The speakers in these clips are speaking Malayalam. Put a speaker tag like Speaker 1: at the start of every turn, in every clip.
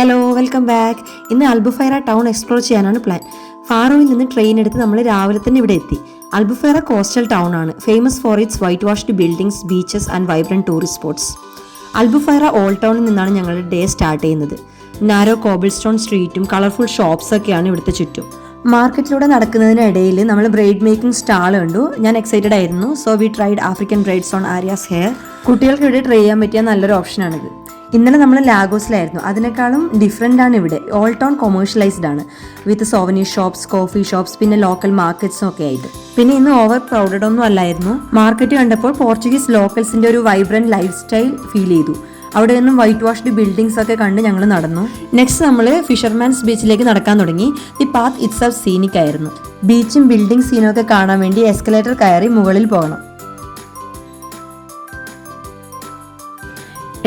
Speaker 1: Hello, welcome back. ഇന്ന് അൽബുഫൈറ ടൗൺ എക്സ്പ്ലോർ ചെയ്യാനാണ് പ്ലാൻ. ഫാറോയിൽ നിന്ന് ട്രെയിൻ എടുത്ത് നമ്മൾ രാവിലെ തന്നെ ഇവിടെ എത്തി. അൽബുഫൈറ കോസ്റ്റൽ ടൗൺ ആണ്, famous for its white washed buildings, beaches and vibrant tourist spots. Albufeira old ടൗണിൽ നിന്നാണ് ഞങ്ങളുടെ ഡേ സ്റ്റാർട്ട് ചെയ്യുന്നത്. നാരോ കോബിൾ സ്റ്റോൺ സ്ട്രീറ്റും കളർഫുൾ ഷോപ്സ് ഒക്കെയാണ് ഇവിടുത്തെ ചുറ്റും. മാർക്കറ്റിലൂടെ നടക്കുന്നതിനിടയിൽ നമ്മൾ ബ്രെയ്ഡ് മേക്കിംഗ് സ്റ്റാൾ കണ്ടു. ഞാൻ എക്സൈറ്റഡ് ആയിരുന്നു. So we tried African braids on Arya's hair. കുട്ടികൾക്ക് ഇവിടെ ട്രൈ ചെയ്യാൻ പറ്റിയ നല്ലൊരു ഓപ്ഷനാണിത്. ഇന്നലെ നമ്മൾ ലാഗോസിലായിരുന്നു, അതിനേക്കാളും ഡിഫറെൻ്റ് ആണ് ഇവിടെ. ഓൾ ടൗൺ കൊമേഴ്ഷ്യലൈസ്ഡ് ആണ്, വിത്ത് സോവനീർ ഷോപ്സ്, കോഫി ഷോപ്സ്, പിന്നെ ലോക്കൽ മാർക്കറ്റ്സും ഒക്കെ ആയിട്ട്. പിന്നെ ഇന്ന് ഓവർ ക്രൗഡഡ് ഒന്നും അല്ലായിരുന്നു. മാർക്കറ്റ് കണ്ടപ്പോൾ പോർച്ചുഗീസ് ലോക്കൽസിന്റെ ഒരു വൈബ്രന്റ് ലൈഫ് സ്റ്റൈൽ ഫീൽ ചെയ്തു. അവിടെ നിന്നും വൈറ്റ് വാഷ്ഡ് ബിൽഡിംഗ്സ് ഒക്കെ കണ്ട് ഞങ്ങൾ നടന്നു. നെക്സ്റ്റ് നമ്മൾ ഫിഷർമാൻസ് ബീച്ചിലേക്ക് നടക്കാൻ തുടങ്ങി. ദി പാത്ത് ഇറ്റ്സെൽഫ് സീനിക് ആയിരുന്നു. ബീച്ചും ബിൽഡിംഗ് സീനും ഒക്കെ കാണാൻ വേണ്ടി എസ്കലേറ്റർ കയറി മുകളിൽ പോകണം.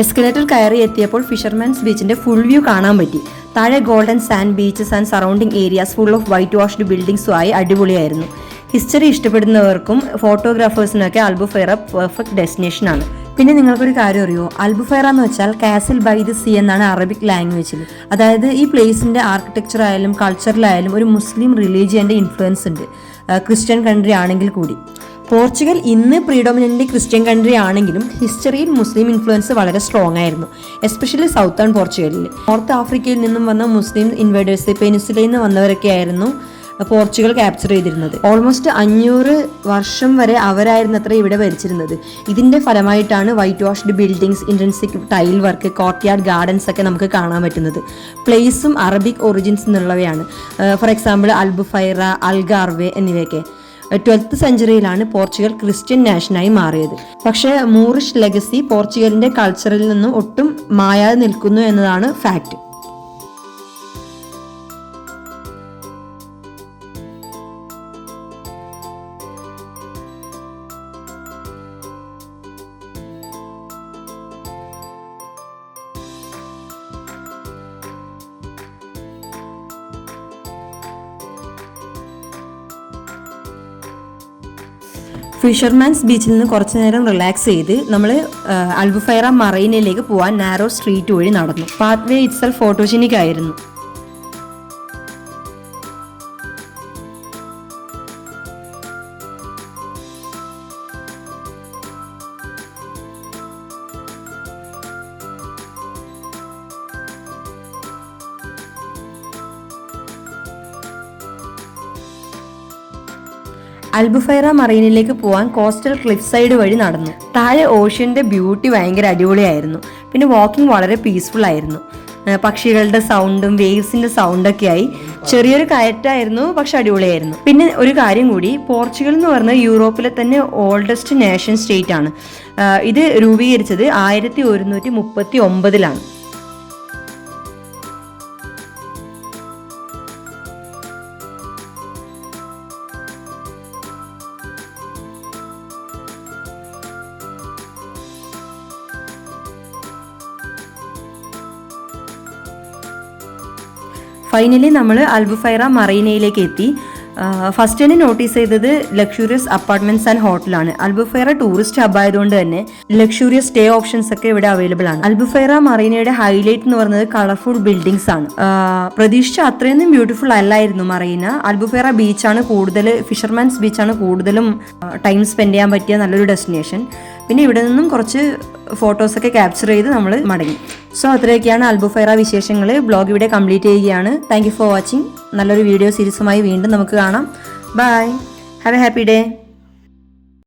Speaker 1: എസ്കലേറ്റർ കയറി എത്തിയപ്പോൾ ഫിഷർമാൻസ് ബീച്ചിന്റെ ഫുൾ വ്യൂ കാണാൻ പറ്റി. താഴെ golden sand beaches and surrounding areas full of whitewashed ബിൽഡിംഗ്സും ആയി അടിപൊളിയായിരുന്നു. ഹിസ്റ്ററി ഇഷ്ടപ്പെടുന്നവർക്കും ഫോട്ടോഗ്രാഫേഴ്സിനൊക്കെ അൽബുഫൈറ പെർഫെക്റ്റ് ഡെസ്റ്റിനേഷൻ ആണ്. പിന്നെ നിങ്ങൾക്കൊരു കാര്യം അറിയോ, അൽബുഫൈറ എന്ന് വെച്ചാൽ കാസിൽ ബൈ ദി സീ എന്നാണ് അറബിക് ലാംഗ്വേജിൽ. അതായത് ഈ പ്ലേസിന്റെ ആർക്കിടെക്ചർ ആയാലും കൾച്ചറിലായാലും ഒരു മുസ്ലിം റിലീജിയന്റെ ഇൻഫ്ലുവൻസ് ഉണ്ട്, ക്രിസ്ത്യൻ കൺട്രി ആണെങ്കിൽ കൂടി. പോർച്ചുഗൽ ഇന്ന് പ്രീഡോമിനൻ്റ്ലി ക്രിസ്ത്യൻ കൺട്രി ആണെങ്കിലും ഹിസ്റ്ററിയിൽ മുസ്ലിം ഇൻഫ്ലുവൻസ് വളരെ സ്ട്രോങ് ആയിരുന്നു, എസ്പെഷ്യലി സൗത്തേൺ പോർച്ചുഗലിൽ. നോർത്ത് ആഫ്രിക്കയിൽ നിന്നും വന്ന മുസ്ലിം ഇൻവേഡേഴ്സ്, പെനിൻസുലയിൽ നിന്ന് വന്നവരൊക്കെ ആയിരുന്നു പോർച്ചുഗൽ ക്യാപ്ചർ ചെയ്തിരുന്നത്. ഓൾമോസ്റ്റ് 500 വർഷം വരെ അവരായിരുന്നത്ര ഇവിടെ ഭരിച്ചിരുന്നത്. ഇതിന്റെ ഫലമായിട്ടാണ് white washed buildings, intrinsic tile work, courtyard gardens ഒക്കെ നമുക്ക് കാണാൻ പറ്റുന്നത്. പ്ലേസും അറബിക് ഒറിജിൻസ് എന്നുള്ളവയാണ്. ഫോർ എക്സാമ്പിൾ അൽബുഫൈറ, അൽഗാർവെ എന്നിവയൊക്കെ. 12th സെഞ്ചുറിയിലാണ് പോർച്ചുഗൽ ക്രിസ്ത്യൻ നാഷനായി മാറിയത്. പക്ഷേ മൂറിഷ് ലെഗസി പോർച്ചുഗലിന്റെ കൾച്ചറിൽ നിന്നും ഒട്ടും മായാതെ നിൽക്കുന്നു എന്നതാണ് ഫാക്ട്. ഫിഷർമാൻസ് ബീച്ചിൽ നിന്ന് കുറച്ചു നേരം റിലാക്സ് ചെയ്ത് നമ്മൾ അൽബുഫൈറ മറൈനയിലേക്ക് പോകാൻ നാരോ സ്ട്രീറ്റ് വഴി നടന്നു. പാത്ത് വേ ഇറ്റ്സെൽഫ് ഫോട്ടോജനിക് ആയിരുന്നു. അൽബുഫൈറ മറീനിലേക്ക് പോകാൻ കോസ്റ്റൽ ക്ലിഫ് സൈഡ് വഴി നടന്നു. താഴെ ഓഷ്യന്റെ ബ്യൂട്ടി ഭയങ്കര അടിപൊളിയായിരുന്നു. പിന്നെ വാക്കിംഗ് വളരെ പീസ്ഫുൾ ആയിരുന്നു. പക്ഷികളുടെ സൗണ്ടും വേവ്സിന്റെ സൗണ്ടൊക്കെ ആയി. ചെറിയൊരു കയറ്റായിരുന്നു, പക്ഷെ അടിപൊളിയായിരുന്നു. പിന്നെ ഒരു കാര്യം കൂടി, പോർച്ചുഗൽ എന്ന് പറഞ്ഞാൽ യൂറോപ്പിലെ തന്നെ ഓൾഡസ്റ്റ് നേഷൻ സ്റ്റേറ്റ് ആണ്. ഇത് രൂപീകരിച്ചത് 1139 ഫൈനലി നമ്മൾ അൽബുഫൈറ മറീനയിലേക്ക് എത്തി. ഫസ്റ്റ് തന്നെ നോട്ടീസ് ചെയ്തത് ലക്ഷൂറിയസ് അപ്പാർട്ട്മെന്റ്സ് ആൻഡ് ഹോട്ടലാണ്. അൽബുഫൈറ ടൂറിസ്റ്റ് ഹബ് ആയതുകൊണ്ട് തന്നെ ലക്ഷൂറിയസ് സ്റ്റേ ഓപ്ഷൻസ് ഒക്കെ ഇവിടെ അവൈലബിൾ ആണ്. അൽബുഫൈറ മറീനയുടെ ഹൈലൈറ്റ് എന്ന് പറയുന്നത് കളർഫുൾ ബിൽഡിംഗ്സ് ആണ്. പ്രതീക്ഷിച്ച അത്രയൊന്നും ബ്യൂട്ടിഫുൾ അല്ലായിരുന്നു മറീന. അൽബുഫൈറ ബീച്ചാണ് കൂടുതൽ, ഫിഷർമാൻസ് ബീച്ചാണ് കൂടുതലും ടൈം സ്പെൻഡ് ചെയ്യാൻ പറ്റിയ നല്ലൊരു ഡെസ്റ്റിനേഷൻ. പിന്നെ ഇവിടെ നിന്നും കുറച്ച് ഫോട്ടോസൊക്കെ ക്യാപ്ചർ ചെയ്ത് നമ്മൾ മടങ്ങി. സോ അത്രയൊക്കെയാണ് അൽബുഫൈറ വിശേഷങ്ങൾ. ബ്ലോഗ് ഇവിടെ കംപ്ലീറ്റ് ചെയ്യുകയാണ്. Thank you for watching. നല്ലൊരു വീഡിയോ സീരീസുമായി വീണ്ടും നമുക്ക് കാണാം. Bye, have a happy day.